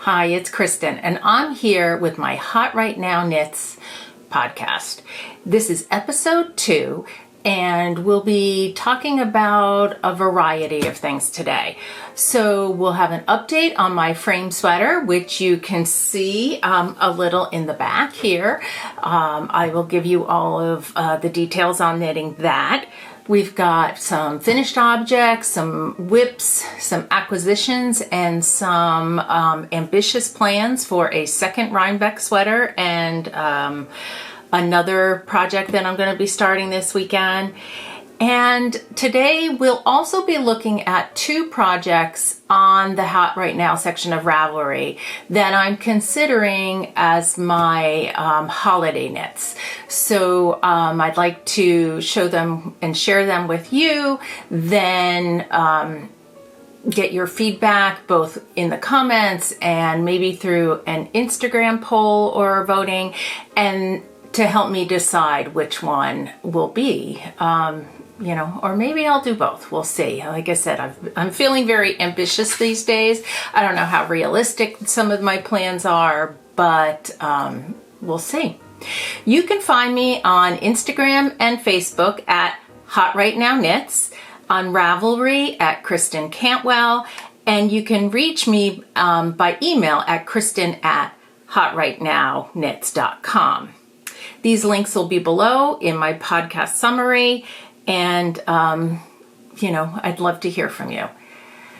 Hi, it's Kristen, and I'm here with my Hot Right Now Knits podcast. This is episode 2, and we'll be talking about a variety of things today. So we'll have an update on my frame sweater, which you can see a little in the back here. I will give you all of the details on knitting that. We've got some finished objects, some whips, some acquisitions, and some ambitious plans for a second Rhinebeck sweater and another project that I'm going to be starting this weekend. And today we'll also be looking at 2 projects on the Hot Right Now section of Ravelry that I'm considering as my holiday knits. So I'd like to show them and share them with you, then get your feedback both in the comments and maybe through an Instagram poll or voting, and to help me decide which one will be. Or maybe I'll do both. We'll see. Like I said, I'm feeling very ambitious these days. I don't know how realistic some of my plans are, but we'll see. You can find me on Instagram and Facebook at Hot Right Now Knits, on Ravelry at Kristincantwell, and you can reach me by email at kristen@hotrightnowknits.com. These links will be below in my podcast summary, and I'd love to hear from you.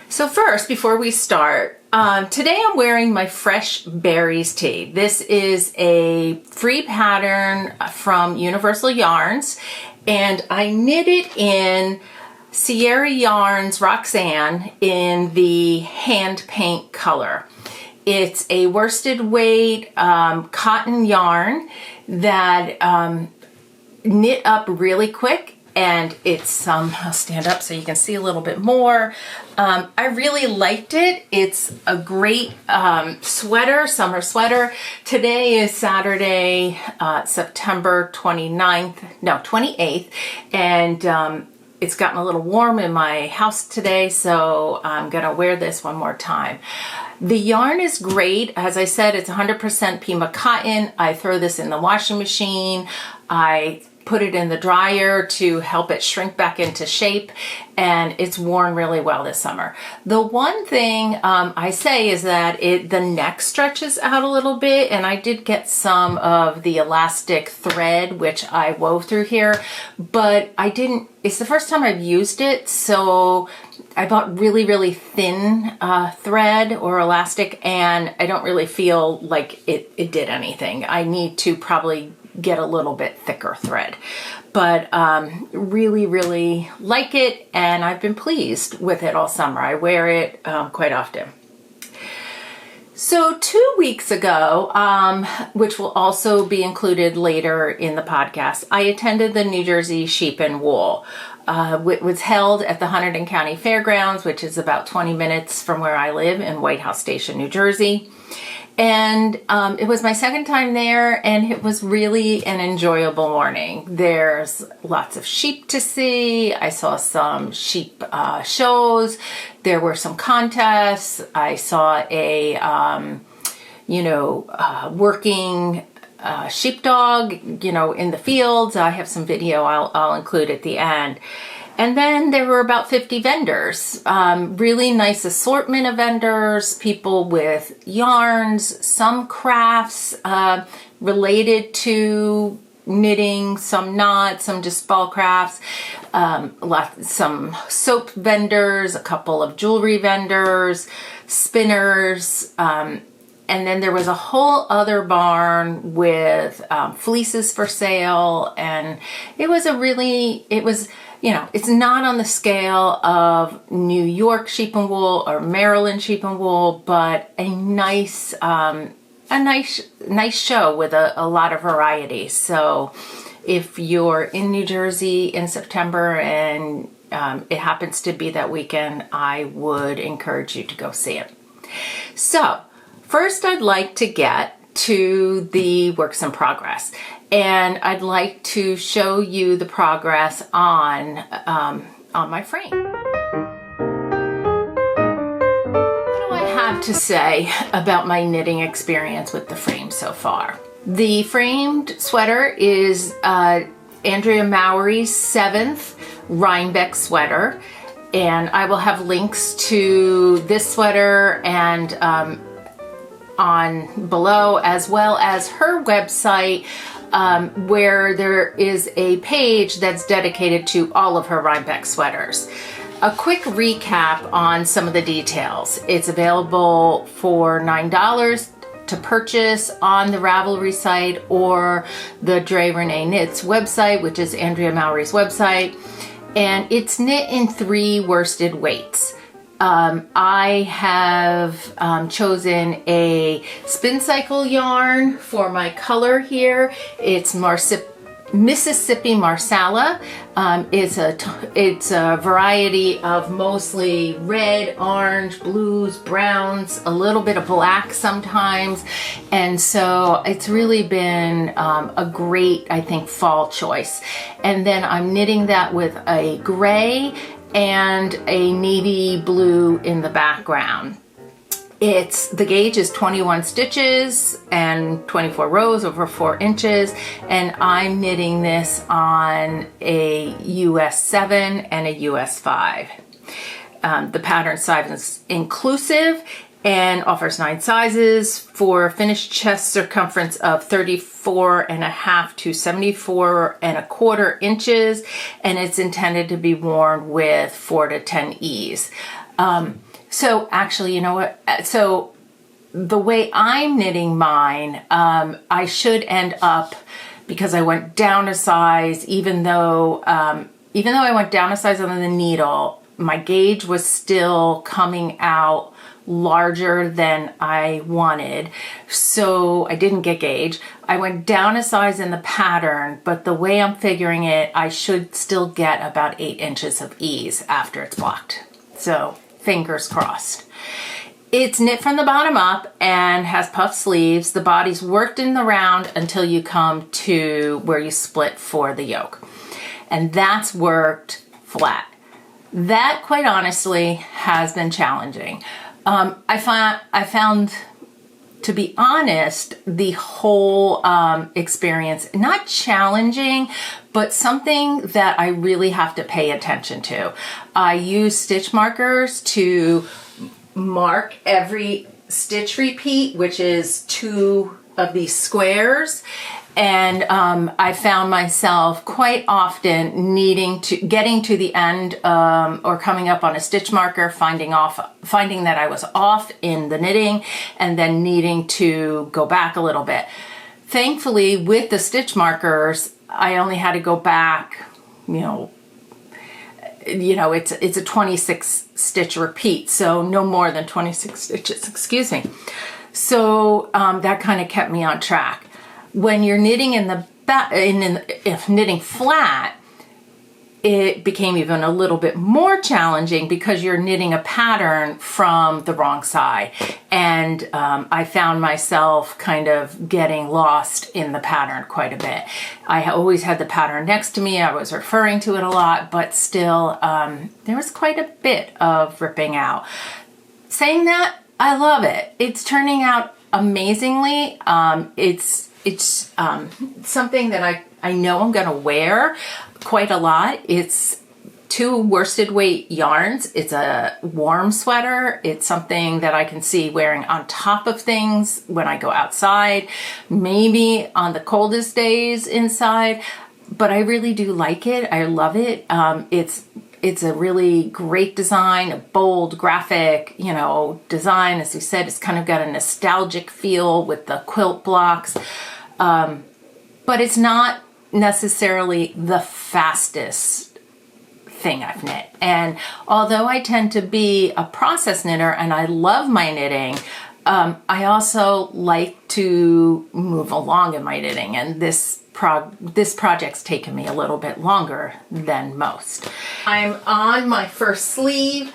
So first, before we start, today I'm wearing my Fresh Berries tee. This is a free pattern from Universal Yarns, and I knit it in Sierra Yarns Roxanne in the hand paint color. It's a worsted weight cotton yarn that knit up really quick, and it's I'll stand up so you can see a little bit more. I really liked it. It's a great summer sweater. Today is Saturday, September 28th, and it's gotten a little warm in my house today, so I'm gonna wear this one more time. The yarn is great. As I said, it's 100% Pima cotton. I throw this in the washing machine. I put it in the dryer to help it shrink back into shape, and it's worn really well this summer. The one thing I say is that the neck stretches out a little bit, and I did get some of the elastic thread, which I wove through here, but it's the first time I've used it, so I bought really, really thin thread or elastic, and I don't really feel like it did anything. I need to probably get a little bit thicker thread, but really, really like it, and I've been pleased with it all summer. I wear it quite often. So 2 weeks ago, which will also be included later in the podcast, I attended the New Jersey Sheep and Wool. It was held at the Hunterdon County Fairgrounds, which is about 20 minutes from where I live in White House Station, New Jersey. And it was my second time there, and it was really an enjoyable morning. There's lots of sheep to see. I saw some sheep shows. There were some contests. I saw a working sheepdog, in the fields. I have some video I'll include at the end. And then there were about 50 vendors, really nice assortment of vendors, people with yarns, some crafts related to knitting, some not, some just fall crafts, some soap vendors, a couple of jewelry vendors, spinners, and then there was a whole other barn with fleeces for sale, and it's not on the scale of New York Sheep and Wool or Maryland Sheep and Wool, but a nice show with a lot of variety. So if you're in New Jersey in September and it happens to be that weekend, I would encourage you to go see it. So first, I'd like to get to the works in progress. And I'd like to show you the progress on my frame. What do I have lot to say about my knitting experience with the frame so far. The framed sweater is Andrea Mowrey's 7th Rhinebeck sweater, and I will have links to this sweater and on below, as well as her website, where there is a page that's dedicated to all of her Rhinebeck sweaters. A quick recap on some of the details. It's available for $9 to purchase on the Ravelry site or the Renee Knits website, which is Andrea Mowrey's website. And it's knit in 3 worsted weights. I have chosen a Spincycle yarn for my color here. It's Mississippi Marsala. It's a variety of mostly red, orange, blues, browns, a little bit of black sometimes. And so it's really been a great, I think, fall choice. And then I'm knitting that with a gray and a navy blue in the background. The gauge is 21 stitches and 24 rows over 4 inches, and I'm knitting this on a US 7 and a US 5. The pattern size is inclusive and offers 9 sizes for finished chest circumference of 34.5 to 74.25 inches, and it's intended to be worn with 4 to 10 ease. So actually, you know what? So the way I'm knitting mine, I should end up, because I went down a size, even though I went down a size on the needle, my gauge was still coming out larger than I wanted. So I didn't get gauge. I went down a size in the pattern, but the way I'm figuring it, I should still get about 8 inches of ease after it's blocked. So fingers crossed. It's knit from the bottom up and has puff sleeves. The body's worked in the round until you come to where you split for the yoke. And that's worked flat. That, quite honestly, has been challenging. I found, to be honest, the whole experience not challenging, but something that I really have to pay attention to. I use stitch markers to mark every stitch repeat, which is 2 of these squares. And I found myself quite often getting to the end or coming up on a stitch marker, finding that I was off in the knitting, and then needing to go back a little bit. Thankfully, with the stitch markers, I only had to go back, it's a 26 stitch repeat, so no more than 26 stitches, excuse me. So that kind of kept me on track. When you're knitting if knitting flat, it became even a little bit more challenging because you're knitting a pattern from the wrong side. And I found myself kind of getting lost in the pattern quite a bit. I always had the pattern next to me. I was referring to it a lot, but still there was quite a bit of ripping out. Saying that, I love it. It's turning out amazingly. It's something that I know I'm going to wear quite a lot. It's 2 worsted weight yarns. It's a warm sweater. It's something that I can see wearing on top of things when I go outside, maybe on the coldest days inside, but I really do like it. I love it. It's a really great design, a bold graphic, design. As we said, it's kind of got a nostalgic feel with the quilt blocks. But it's not necessarily the fastest thing I've knit. And although I tend to be a process knitter and I love my knitting, I also like to move along in my knitting, and this project's taken me a little bit longer than most. I'm on my first sleeve.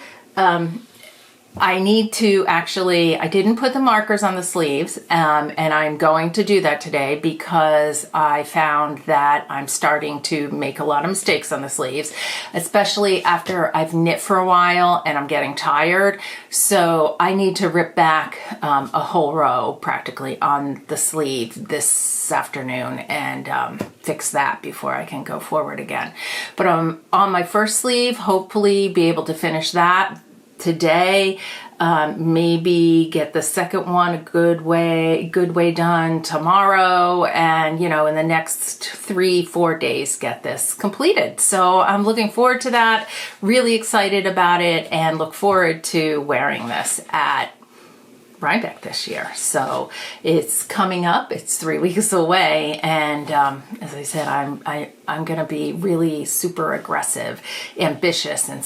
I need to actually, I didn't put the markers on the sleeves, and I'm going to do that today because I found that I'm starting to make a lot of mistakes on the sleeves, especially after I've knit for a while and I'm getting tired. So I need to rip back a whole row practically on the sleeve this afternoon and fix that before I can go forward again. But on my first sleeve, hopefully be able to finish that today, maybe get the second one a good way done tomorrow, and in the next 3-4 days get this completed. So I'm looking forward to that, really excited about it, and look forward to wearing this at Rhinebeck this year. So it's coming up, it's 3 weeks away, and as I said, I'm gonna be really super aggressive, ambitious, and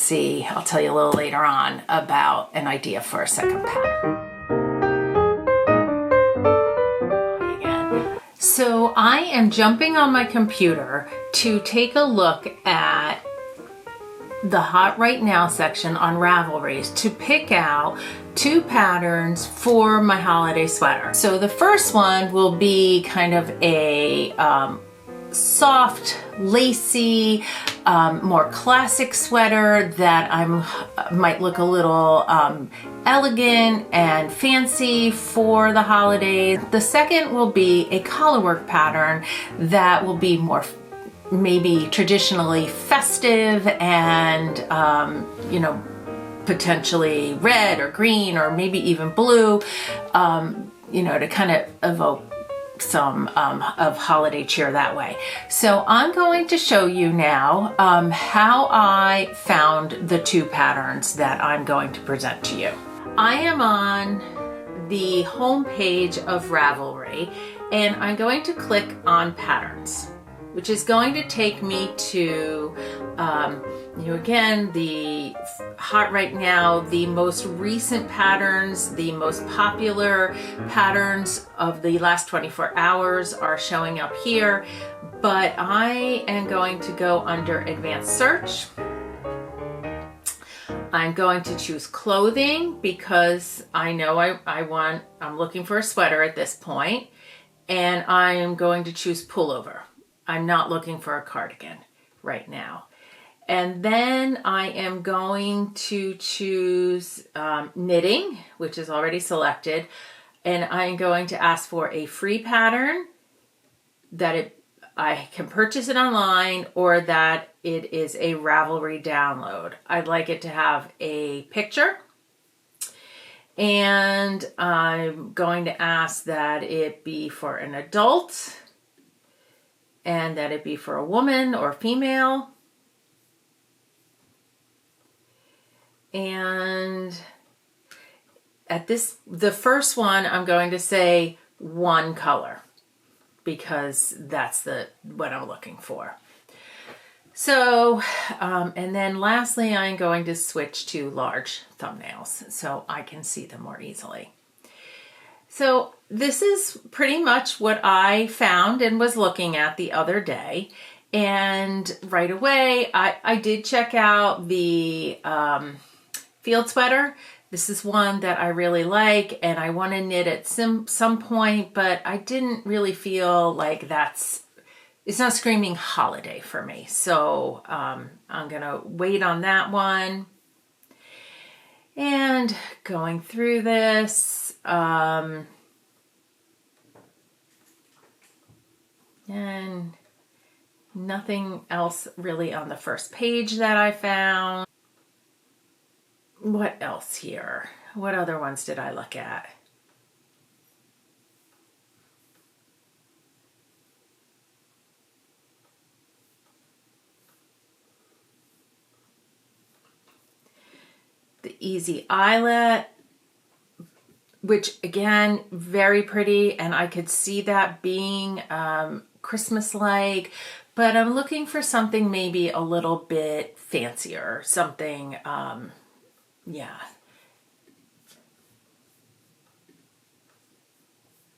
I'll tell you a little later on about an idea for a second pattern. So I am jumping on my computer to take a look at the Hot Right Now section on Ravelries to pick out 2 patterns for my holiday sweater. So the first one will be kind of a soft, lacy, more classic sweater that might look a little elegant and fancy for the holidays. The second will be a collarwork pattern that will be more maybe traditionally festive and potentially red or green or maybe even blue, to kind of evoke some of holiday cheer that way. So I'm going to show you now how I found the 2 patterns that I'm going to present to you. I am on the home page of Ravelry, and I'm going to click on patterns, which is going to take me to, again, the Hot Right Now, the most recent patterns, the most popular patterns of the last 24 hours are showing up here, but I am going to go under Advanced Search. I'm going to choose clothing because I know I'm looking for a sweater at this point, and I am going to choose pullover. I'm not looking for a cardigan right now. And then I am going to choose knitting, which is already selected. And I'm going to ask for a free pattern that I can purchase it online, or that it is a Ravelry download. I'd like it to have a picture. And I'm going to ask that it be for an adult, and that it be for a woman or female. And the first one, I'm going to say one color because that's what I'm looking for. So, and then lastly, I'm going to switch to large thumbnails so I can see them more easily. So this is pretty much what I found and was looking at the other day. And right away, I did check out the field sweater. This is one that I really like, and I want to knit at some point, but I didn't really feel like it's not screaming holiday for me. So I'm going to wait on that one. And going through this, and nothing else really on the first page that I found. What else here? What other ones did I look at? The Easy Eyelet, which again, very pretty, and I could see that being Christmas-like, but I'm looking for something maybe a little bit fancier, something,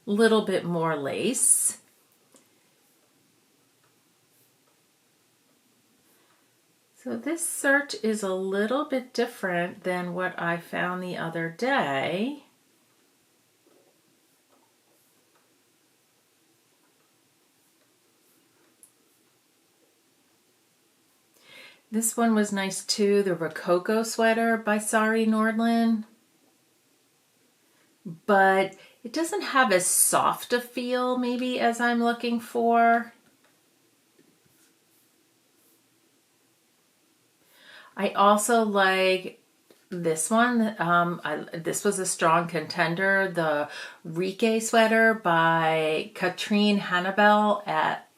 little bit more lace. So this search is a little bit different than what I found the other day. This one was nice too, the Rococo sweater by Sari Nordland. But it doesn't have as soft a feel maybe as I'm looking for. I also like this one. This was a strong contender, the Rike sweater by Katrine Hannibal at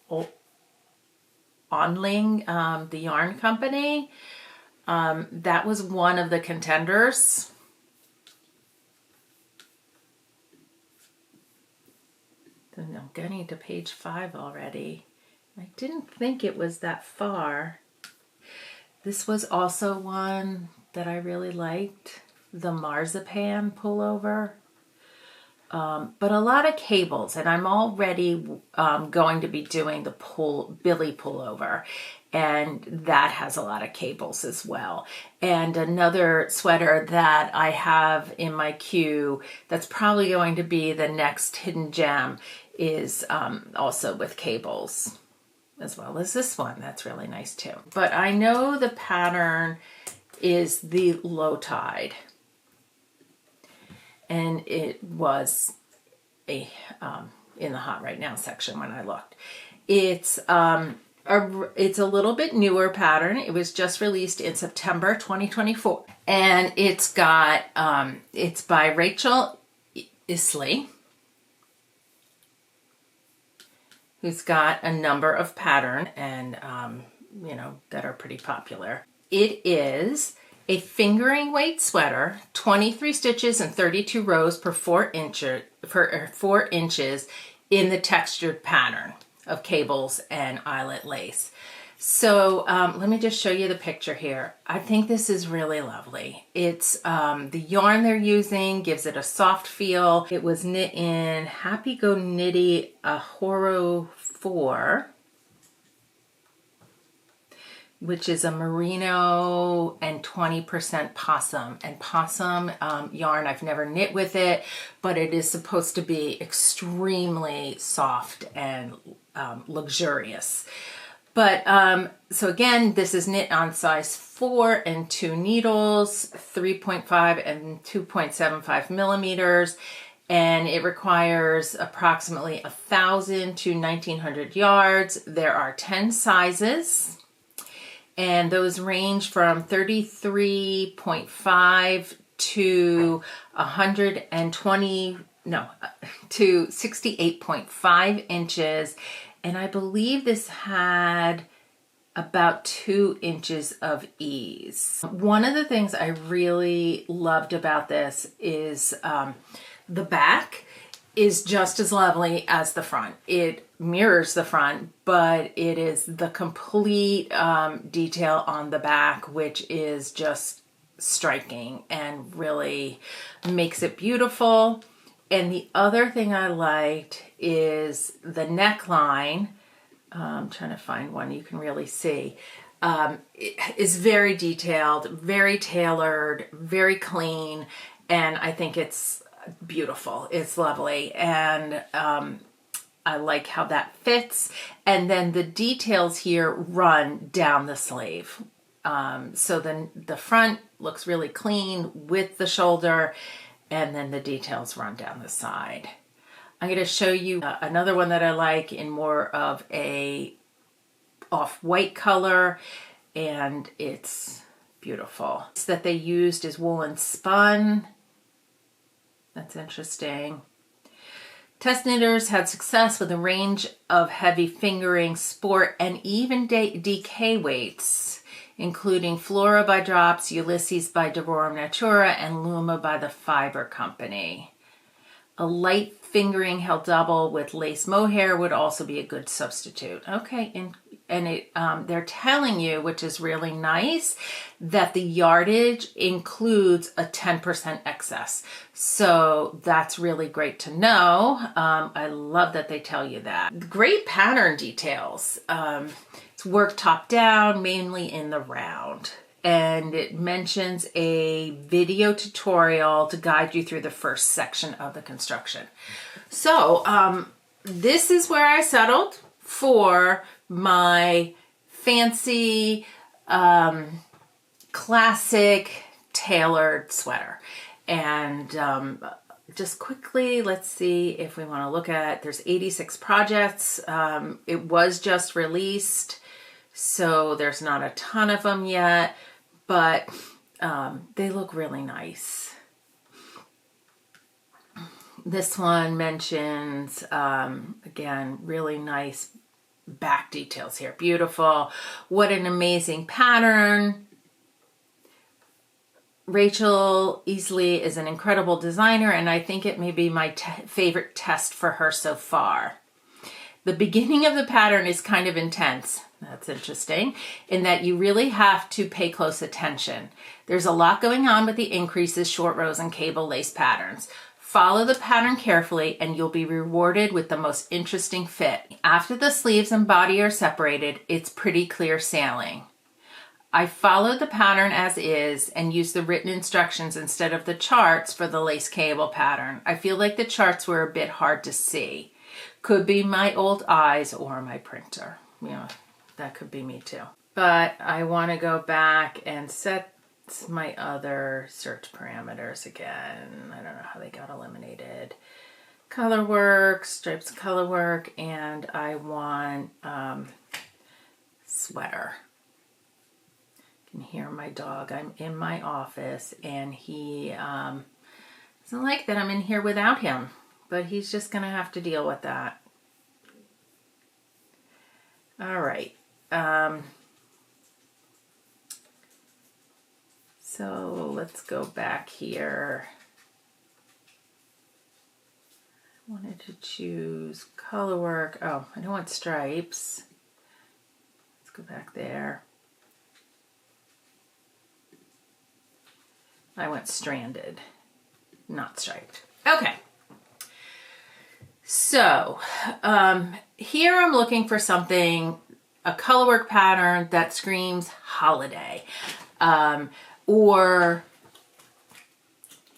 Onling, the yarn company. That was one of the contenders. Then I'm getting to page 5 already. I didn't think it was that far. This was also one that I really liked, the Marzipan pullover. But a lot of cables, and I'm already going to be doing the Billy pullover, and that has a lot of cables as well. And another sweater that I have in my queue that's probably going to be the next hidden gem is also with cables, as well as this one. That's really nice too. But I know the pattern is the Low Tide, and it was in the Hot Right Now section when I looked. It's a little bit newer pattern. It was just released in September 2024, and it's got it's by Rachel Isley, who's got a number of pattern and that are pretty popular. It is a fingering weight sweater, 23 stitches and 32 rows per 4 inches in the textured pattern of cables and eyelet lace. So let me just show you the picture here. I think this is really lovely. It's the yarn they're using gives it a soft feel. It was knit in Happy Go Knitty Ahoro 4, which is a merino and 20% possum. And possum yarn, I've never knit with it, but it is supposed to be extremely soft and luxurious. But so again, this is knit on size 4 and 2 needles, 3.5 and 2.75 millimeters. And it requires approximately 1,000 to 1,900 yards. There are 10 sizes, and those range from 33.5 to 68.5 inches. And I believe this had about 2 inches of ease. One of the things I really loved about this is the back is just as lovely as the front. It mirrors the front, but it is the complete detail on the back, which is just striking and really makes it beautiful. And the other thing I liked is the neckline. I'm trying to find one you can really see. It is very detailed, very tailored, very clean, and I think it's beautiful. It's lovely, and I like how that fits. And then the details here run down the sleeve. So then the front looks really clean with the shoulder, and then the details run down the side. I'm going to show you another one that I like in more of a off-white color, and it's beautiful. It's that they used is woolen spun. That's interesting. Test knitters had success with a range of heavy fingering, sport, and even DK weights, including Flora by Drops, Ulysses by Devorum Natura, and Luma by the Fiber Company. A light fingering held double with lace mohair would also be a good substitute. Okay, and they're telling you, which is really nice, that the yardage includes a 10% excess. So that's really great to know. I love that they tell you that. Great pattern details. It's It's worked top down, mainly in the round. And it mentions a video tutorial to guide you through the first section of the construction. So this is where I settled for my fancy classic tailored sweater. And just quickly, let's see if we want to look at, there's 86 projects. It was just released, so there's not a ton of them yet, but they look really nice. This one mentions, again, really nice back details here. Beautiful. What an amazing pattern. Rachel Easley is an incredible designer, and I think it may be my favorite test for her so far. The beginning of the pattern is kind of intense. That's interesting, in that you really have to pay close attention. There's a lot going on with the increases, short rows, and cable lace patterns. Follow the pattern carefully and you'll be rewarded with the most interesting fit. After the sleeves and body are separated, it's pretty clear sailing. I followed the pattern as is and used the written instructions instead of the charts for the lace cable pattern. I feel like the charts were a bit hard to see. Could be my old eyes or my printer. You know, that could be me too. But I want to go back and set my other search parameters again. I don't know how they got eliminated. Color work, stripes color work, and I want sweater. You can hear my dog. I'm in my office and he doesn't like that I'm in here without him, but he's just gonna have to deal with that. All right. So let's go back here. I wanted to choose color work. Oh, I don't want stripes. Let's go back there. I went stranded, not striped. Okay. So here I'm looking for something, a colorwork pattern that screams holiday, or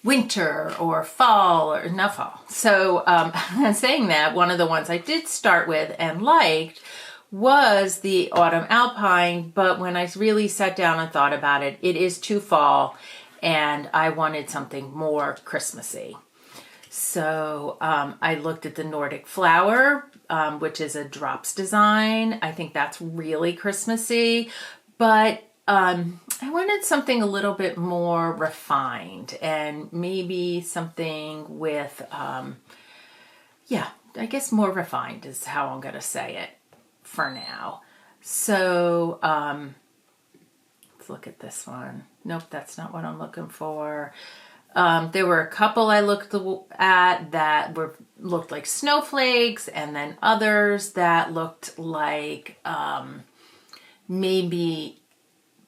winter, or fall, or not fall. So saying that, one of the ones I did start with and liked was the Autumn Alpine, but when I really sat down and thought about it, it is too fall, and I wanted something more Christmassy. So I looked at the Nordic Flower, which is a drops design. I think that's really Christmassy, but I wanted something a little bit more refined, and maybe something with, yeah, I guess more refined is how I'm going to say it for now. So let's look at this one. Nope, that's not what I'm looking for. There were a couple I looked at that looked like snowflakes, and then others that looked like maybe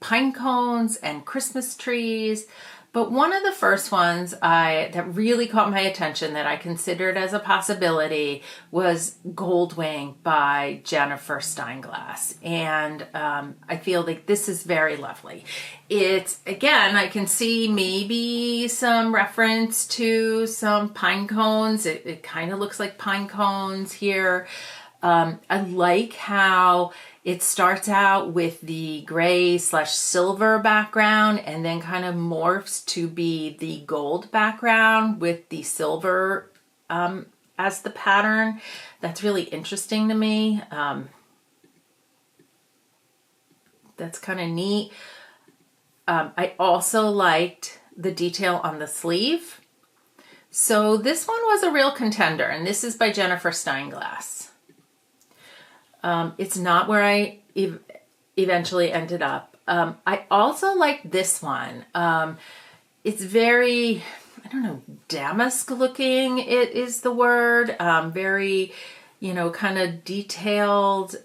pine cones and Christmas trees. But one of the first ones that really caught my attention that I considered as a possibility was Goldwing by Jennifer Steinglass. And I feel like this is very lovely. It's, again, I can see maybe some reference to some pine cones. It kind of looks like pine cones here. I like how it starts out with the gray/silver background and then kind of morphs to be the gold background with the silver as the pattern. That's really interesting to me. That's kind of neat. I also liked the detail on the sleeve. So this one was a real contender, and this is by Jennifer Steinglass. It's not where I eventually ended up. I also like this one. It's very, I don't know, damask looking, it is the word. Very, you know, kind of detailed,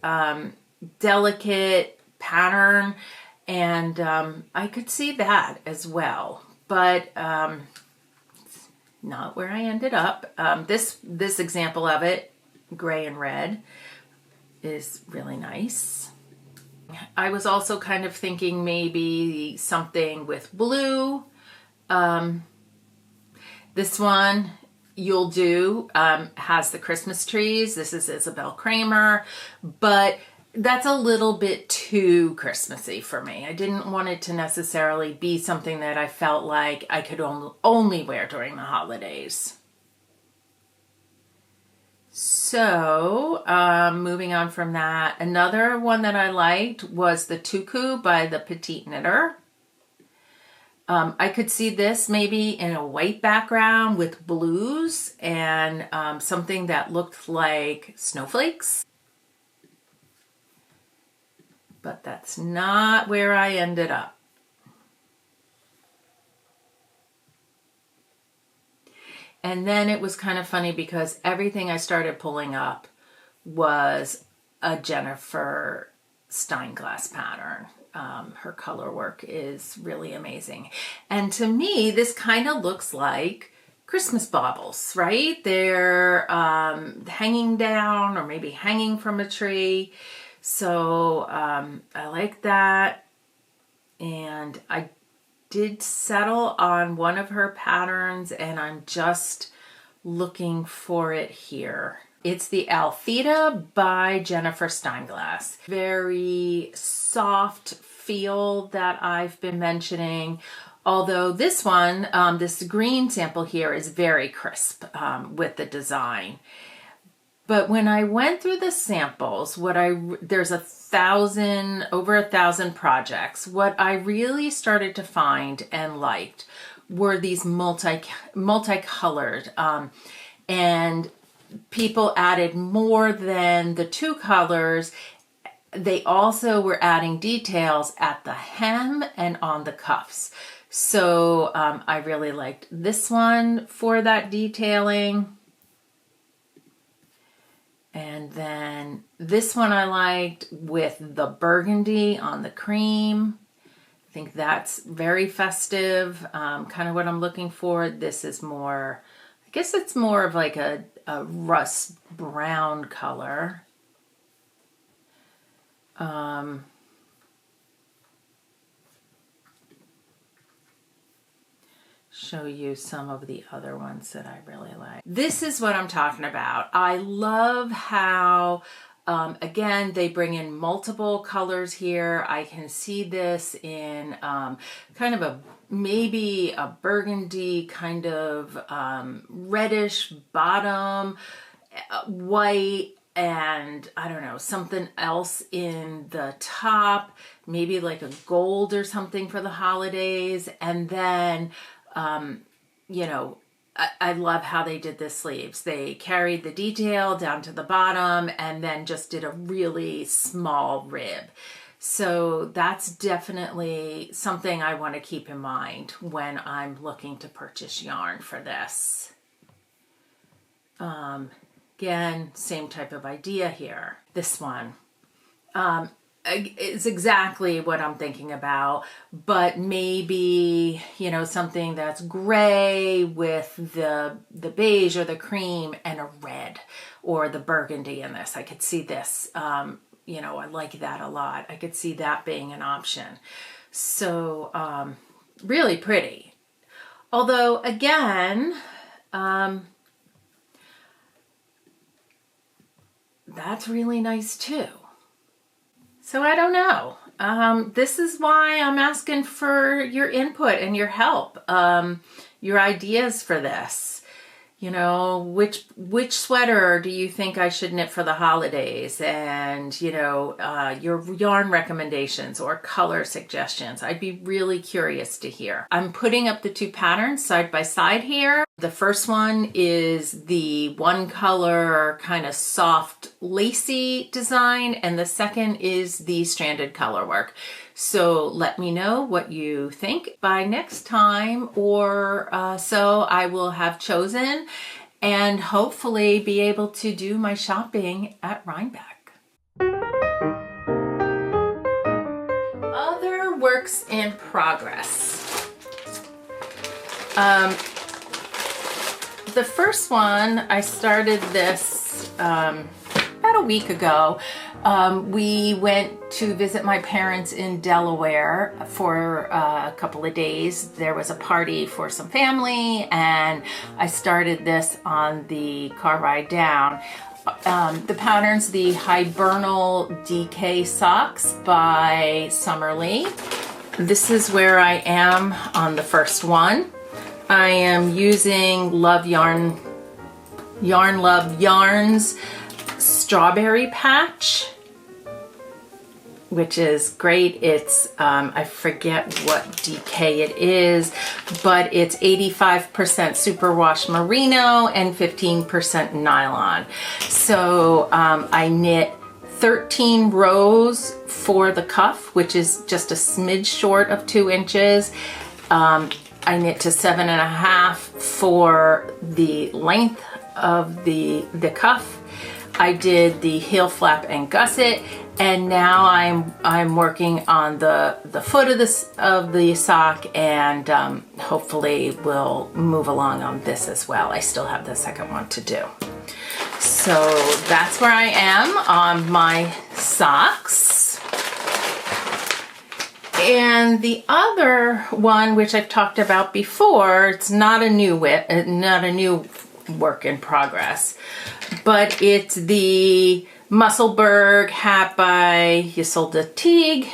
delicate pattern. And I could see that as well. But not where I ended up. This example of it, gray and red, is really nice. I was also kind of thinking maybe something with blue. This one you'll do has the Christmas trees. This is Isabel Kramer, but that's a little bit too Christmassy for me. I didn't want it to necessarily be something that I felt like I could only wear during the holidays. So, moving on from that, another one that I liked was the Tuku by the Petite Knitter. I could see this maybe in a white background with blues and something that looked like snowflakes. But that's not where I ended up. And then it was kind of funny because everything I started pulling up was a Jennifer Steinglass pattern. Her color work is really amazing. And to me, this kind of looks like Christmas baubles, right? They're hanging down or maybe hanging from a tree. So I like that. And I did settle on one of her patterns and I'm just looking for it here. It's the Altheta by Jennifer Steinglass. Very soft feel that I've been mentioning. Although this one, this green sample here is very crisp with the design. But when I went through the samples, there's over 1,000 projects. What I really started to find and liked were these multicolored, and people added more than the two colors. They also were adding details at the hem and on the cuffs. So I really liked this one for that detailing. And then this one I liked with the burgundy on the cream. I think that's very festive, kind of what I'm looking for. This is more, I guess it's more of like a rust brown color. Show you some of the other ones that I really like. This is what I'm talking about. I love how, again, they bring in multiple colors here. I can see this in kind of maybe a burgundy kind of reddish bottom, white, and I don't know, something else in the top, maybe like a gold or something for the holidays. And then you know, I love how they did the sleeves. They carried the detail down to the bottom and then just did a really small rib. So that's definitely something I want to keep in mind when I'm looking to purchase yarn for this. Again, same type of idea here. This one. It's exactly what I'm thinking about, but maybe, you know, something that's gray with the beige or the cream and a red or the burgundy in this. I could see this, you know, I like that a lot. I could see that being an option. So, really pretty. Although, again, that's really nice too. So I don't know. This is why I'm asking for your input and your help, your ideas for this. You know, which sweater do you think I should knit for the holidays? And, you know, your yarn recommendations or color suggestions. I'd be really curious to hear. I'm putting up the two patterns side by side here. The first one is the one color kind of soft lacy design, and the second is the stranded color work. So let me know what you think by next time or so I will have chosen and hopefully be able to do my shopping at Rhinebeck. Other works in progress. The first one, I started this about about a week ago, we went to visit my parents in Delaware for a couple of days. There was a party for some family, and I started this on the car ride down. The pattern's the Hibernal DK socks by Summerly. This is where I am on the first one. I am using Love Yarns Strawberry Patch, which is great. It's, I forget what DK it is, but it's 85% superwash merino and 15% nylon. So I knit 13 rows for the cuff, which is just a smidge short of 2 inches. I knit to 7.5 for the length of the cuff. I did the heel flap and gusset, and now I'm working on the foot of the sock, and hopefully we'll move along on this as well. I still have the second one to do. So that's where I am on my socks. And the other one, which I've talked about before, it's not a new work in progress, but it's the Musselburgh hat by Isolde Teague,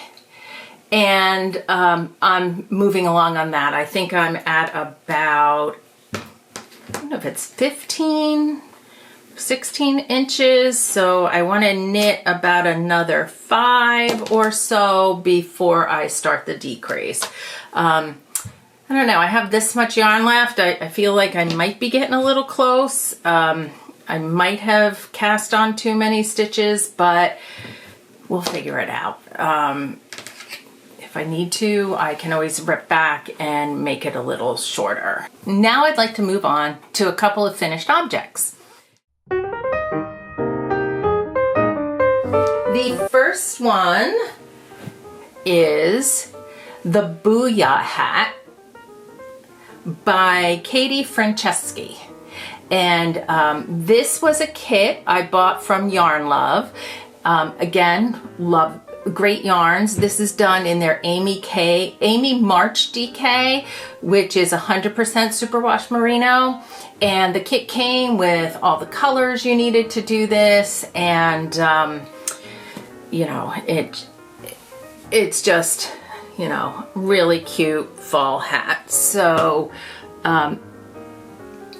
and I'm moving along on that. I think I'm at about, I don't know if it's 16 inches, so I want to knit about another 5 or so before I start the decrease. I don't know, I have this much yarn left. I feel like I might be getting a little close. I might have cast on too many stitches, but we'll figure it out. If I need to, I can always rip back and make it a little shorter. Now I'd like to move on to a couple of finished objects. The first one is the Booyah hat by Katie Franceschi. And this was a kit I bought from Yarn Love. Again, love great yarns. This is done in their Amy March DK, which is 100% superwash merino. And the kit came with all the colors you needed to do this, and you know, it's just, you know, really cute fall hat. So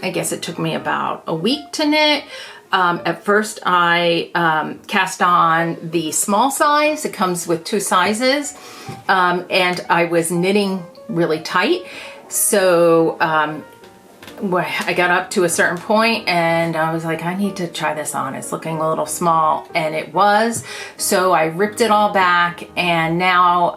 I guess it took me about a week to knit. At first I cast on the small size. It comes with 2 sizes, and I was knitting really tight. So I got up to a certain point and I was like, I need to try this on. It's looking a little small, and it was. So I ripped it all back, and now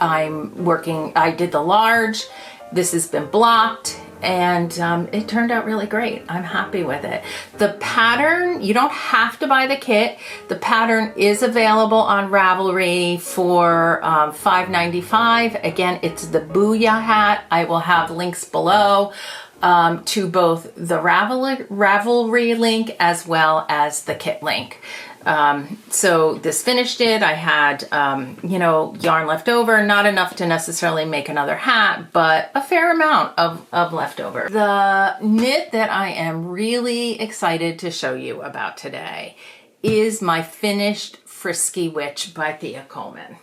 I'm working, I did the large. This has been blocked, and it turned out really great. I'm happy with it. The pattern, you don't have to buy the kit. The pattern is available on Ravelry for $5.95. Again, it's the Booyah hat. I will have links below to both the Ravelry link as well as the kit link. So this finished it. I had, you know, yarn left over, not enough to necessarily make another hat, but a fair amount of leftover. The knit that I am really excited to show you about today is my finished Frisky Witch by Thea Coleman.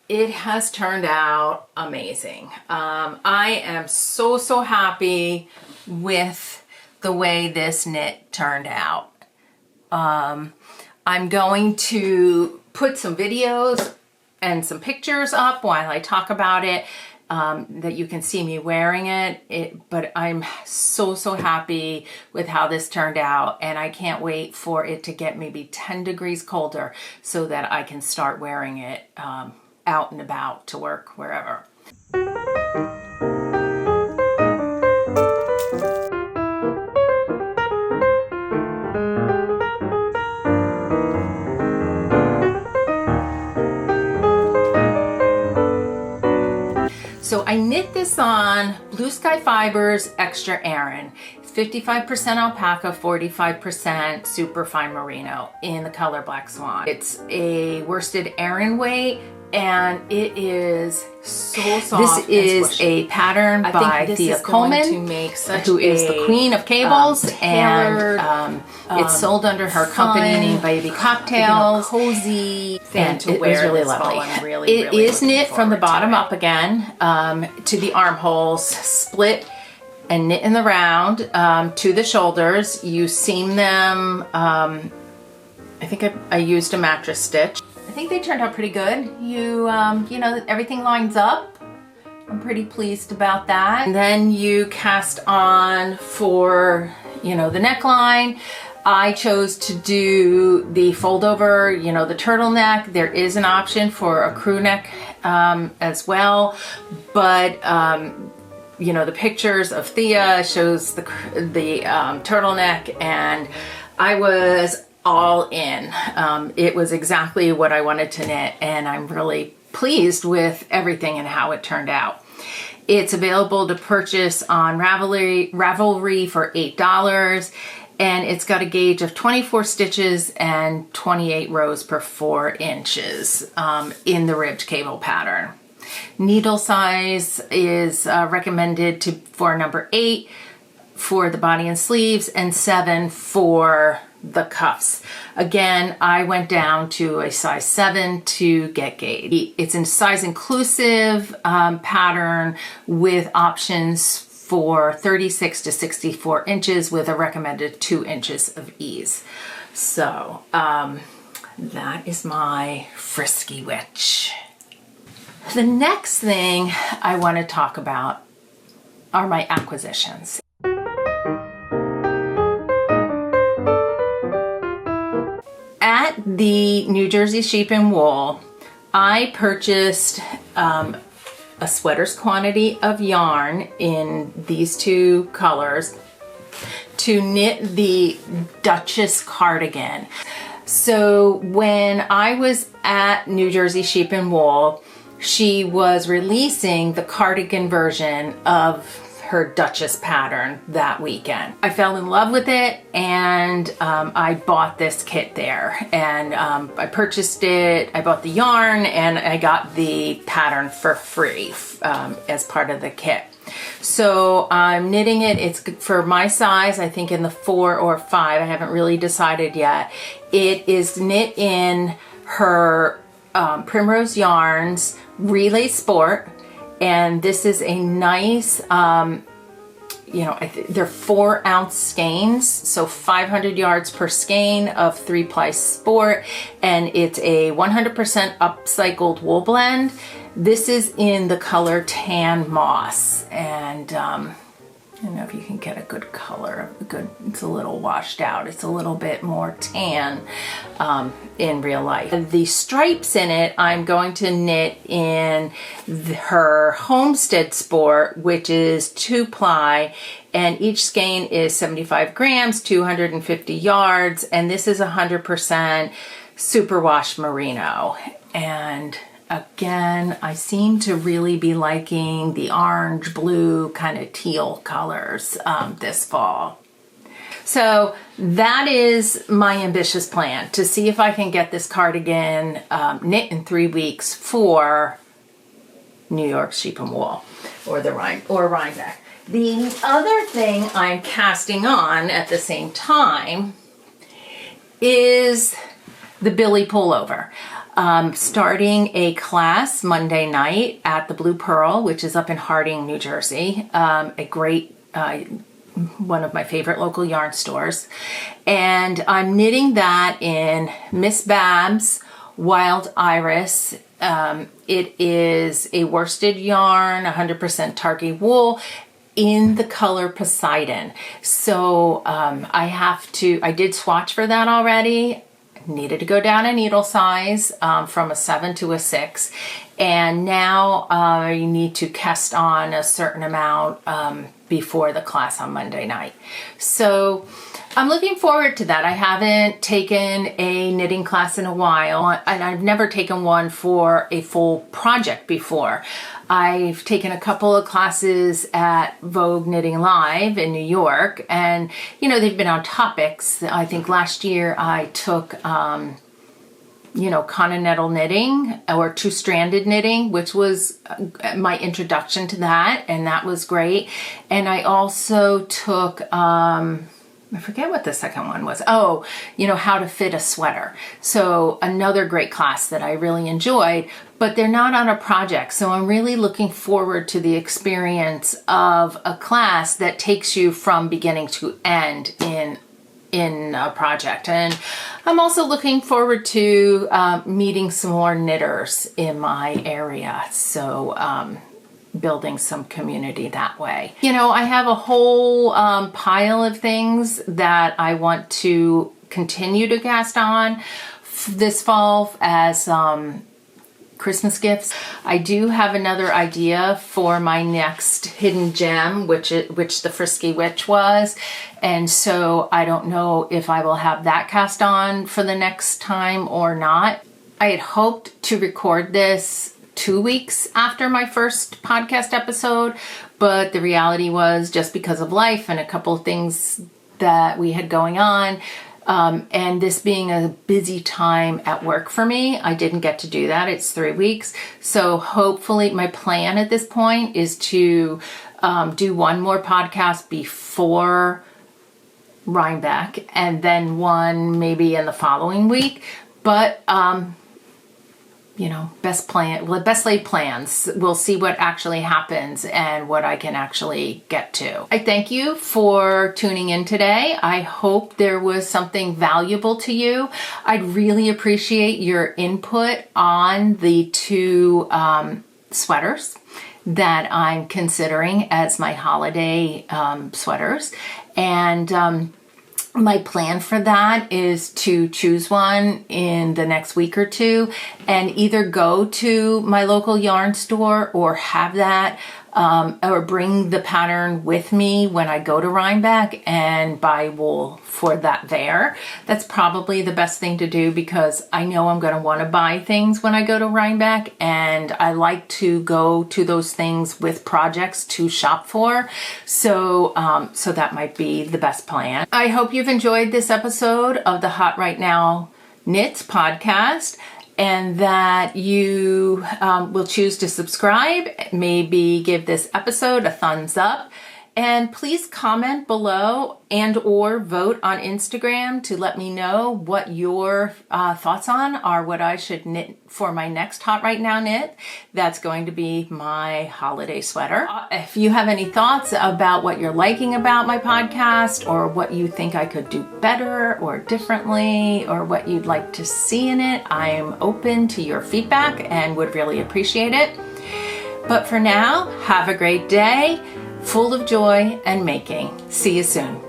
It has turned out amazing. I am so happy with the way this knit turned out. I'm going to put some videos and some pictures up while I talk about it, that you can see me wearing it. But I'm so happy with how this turned out, and I can't wait for it to get maybe 10 degrees colder so that I can start wearing it out and about to work, wherever. So I knit this on Blue Sky Fibers Extra Aran. 55% alpaca, 45% superfine merino in the color Black Swan. It's a worsted Aran weight, and it is so soft. This is a pattern by Thea Coleman, who is the queen of cables, and it's sold under her company name Baby Cocktails. Cozy And it was really lovely. It is knit from the bottom up again to the armholes, split and knit in the round to the shoulders. You seam them. I think I used a mattress stitch. I think they turned out pretty good. You know, everything lines up. I'm pretty pleased about that. And then you cast on for, you know, the neckline. I chose to do the fold over, you know, the turtleneck. There is an option for a crew neck as well, but you know, the pictures of Thea shows the turtleneck, and I was all in. It was exactly what I wanted to knit, and I'm really pleased with everything and how it turned out. It's available to purchase on Ravelry for $8, and it's got a gauge of 24 stitches and 28 rows per 4 inches in the ribbed cable pattern. Needle size is recommended for number 8 for the body and sleeves, and 7 for the cuffs. Again, I went down to a size 7 to get gauge. It's a size inclusive pattern with options for 36 to 64 inches with a recommended 2 inches of ease. So that is my frisky witch. The next thing I want to talk about are my acquisitions. At the New Jersey Sheep and Wool, I purchased a sweater's quantity of yarn in these 2 colors to knit the Duchess cardigan. So when I was at New Jersey Sheep and Wool, she was releasing the cardigan version of her Duchess pattern that weekend. I fell in love with it, and I bought this kit there, and I purchased it. I bought the yarn, and I got the pattern for free as part of the kit. So I'm knitting it. It's for my size, I think in the 4 or 5. I haven't really decided yet. It is knit in her Primrose Yarns Relay Sport, and this is a nice, you know, they're 4-ounce skeins, so 500 yards per skein of 3-ply sport, and it's a 100% upcycled wool blend. This is in the color Tan Moss, and I don't know if you can get a good color. It's a little washed out. It's a little bit more tan in real life. The stripes in it, I'm going to knit in her Homestead Sport, which is 2-ply, and each skein is 75 grams, 250 yards, and this is 100% superwash merino. And again, I seem to really be liking the orange, blue, kind of teal colors this fall. So that is my ambitious plan, to see if I can get this cardigan knit in 3 weeks for New York Sheep and Wool or Rhinebeck. The other thing I'm casting on at the same time is the Billy pullover. Starting a class Monday night at the Blue Pearl, which is up in Harding, New Jersey, a great, one of my favorite local yarn stores. And I'm knitting that in Miss Babs Wild Iris. It is a worsted yarn, 100% Targhee wool, in the color Poseidon. So I did swatch for that already. Needed to go down a needle size from a 7 to a 6, and now I need to cast on a certain amount before the class on Monday night. So I'm looking forward to that. I haven't taken a knitting class in a while, and I've never taken one for a full project before. I've taken a couple of classes at Vogue Knitting Live in New York, and they've been on topics. I think last year I took continental knitting or two-stranded knitting, which was my introduction to that, and that was great. And I also took I forget what the second one was. Oh, how to fit a sweater. So another great class that I really enjoyed, but they're not on a project. So I'm really looking forward to the experience of a class that takes you from beginning to end in a project. And I'm also looking forward to meeting some more knitters in my area. So building some community that way. I have a whole pile of things that I want to continue to cast on this fall as Christmas gifts. I do have another idea for my next hidden gem, which the Frisky Witch was. And so I don't know if I will have that cast on for the next time or not. I had hoped to record this 2 weeks after my first podcast episode, but the reality was, just because of life and a couple of things that we had going on, and this being a busy time at work for me, I didn't get to do that. It's 3 weeks. So hopefully my plan at this point is to do one more podcast before Rhinebeck and then one maybe in the following week. But best laid plans. We'll see what actually happens and what I can actually get to. I thank you for tuning in today. I hope there was something valuable to you. I'd really appreciate your input on the two sweaters that I'm considering as my holiday sweaters. And my plan for that is to choose one in the next week or two and either go to my local yarn store or have that or bring the pattern with me when I go to Rhinebeck and buy wool for that there. That's probably the best thing to do, because I know I'm going to want to buy things when I go to Rhinebeck, and I like to go to those things with projects to shop for. So that might be the best plan. I hope you've enjoyed this episode of the Hot Right Now Knits podcast, and that you will choose to subscribe, maybe give this episode a thumbs up, and please comment below and or vote on Instagram to let me know what your thoughts are what I should knit for my next Hot Right Now knit. That's going to be my holiday sweater. If you have any thoughts about what you're liking about my podcast, or what you think I could do better or differently, or what you'd like to see in it, I am open to your feedback and would really appreciate it. But for now, have a great day, full of joy and making. See you soon.